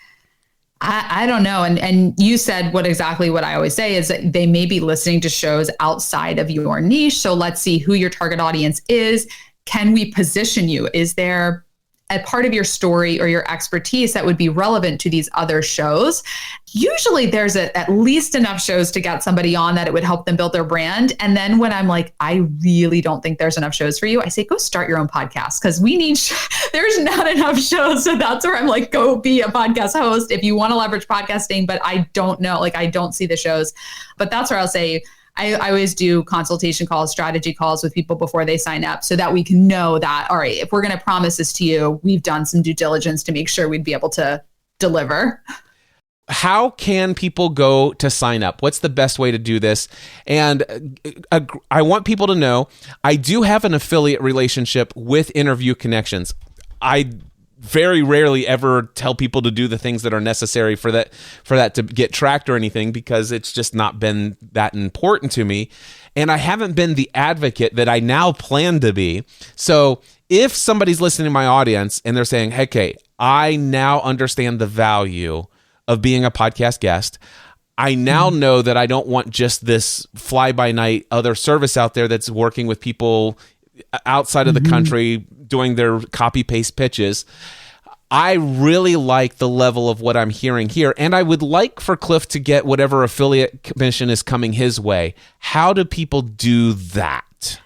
I don't know. And you said what I always say is that they may be listening to shows outside of your niche. So let's see who your target audience is. Can we position you? Is there a part of your story or your expertise that would be relevant to these other shows? Usually there's at least enough shows to get somebody on that it would help them build their brand. And then when I'm like, I really don't think there's enough shows for you, I say, go start your own podcast, because we need, there's not enough shows. So that's where I'm like, go be a podcast host if you want to leverage podcasting. But I don't know, like, I don't see the shows. But that's where I'll say, I always do consultation calls, strategy calls with people before they sign up, so that we can know that, all right, if we're going to promise this to you, we've done some due diligence to make sure we'd be able to deliver. How can people go to sign up? What's the best way to do this? And I want people to know, I do have an affiliate relationship with Interview Connections. I very rarely ever tell people to do the things that are necessary for that to get tracked or anything, because it's just not been that important to me. And I haven't been the advocate that I now plan to be. So if somebody's listening to my audience and they're saying, hey, okay, I now understand the value of being a podcast guest. I now know that I don't want just this fly-by-night other service out there that's working with people outside of the country doing their copy-paste pitches. I really like the level of what I'm hearing here, and I would like for Cliff to get whatever affiliate commission is coming his way. How do people do that?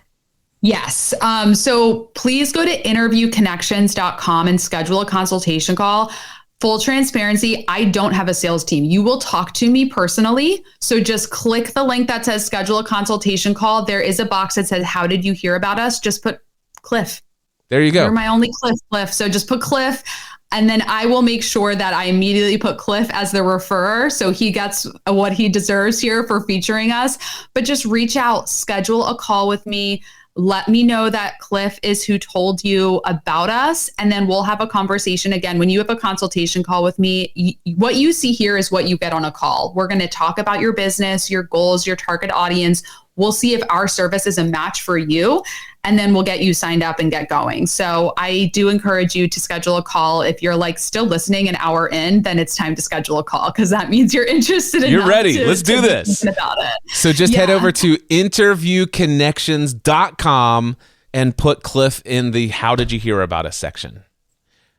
Yes. So please go to interviewconnections.com and schedule a consultation call. Full transparency, I don't have a sales team. You will talk to me personally. So just click the link that says schedule a consultation call. There is a box that says, how did you hear about us? Just put Cliff. There you go. You're my only Cliff. So just put Cliff. And then I will make sure that I immediately put Cliff as the referrer, so he gets what he deserves here for featuring us. But just reach out, schedule a call with me. Let me know that Cliff is who told you about us, and then we'll have a conversation. Again, when you have a consultation call with me, what you see here is what you get on a call. We're going to talk about your business, your goals, your target audience. We'll see if our service is a match for you, and then we'll get you signed up and get going. So I do encourage you to schedule a call. If you're like still listening an hour in, then it's time to schedule a call, because that means you're interested in. You're ready. Let's do this. About it. So just head over to interviewconnections.com and put Cliff in the How Did You Hear About Us section.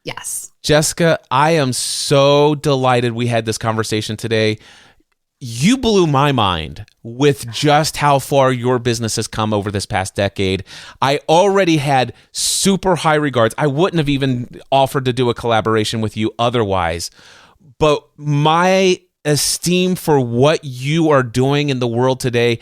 Yes. Jessica, I am so delighted we had this conversation today. You blew my mind with just how far your business has come over this past decade. I already had super high regards. I wouldn't have even offered to do a collaboration with you otherwise. But my esteem for what you are doing in the world today,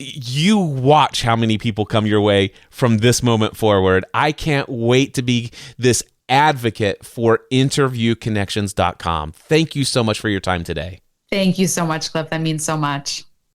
you watch how many people come your way from this moment forward. I can't wait to be this advocate for interviewconnections.com. Thank you so much for your time today. Thank you so much, Cliff. That means so much.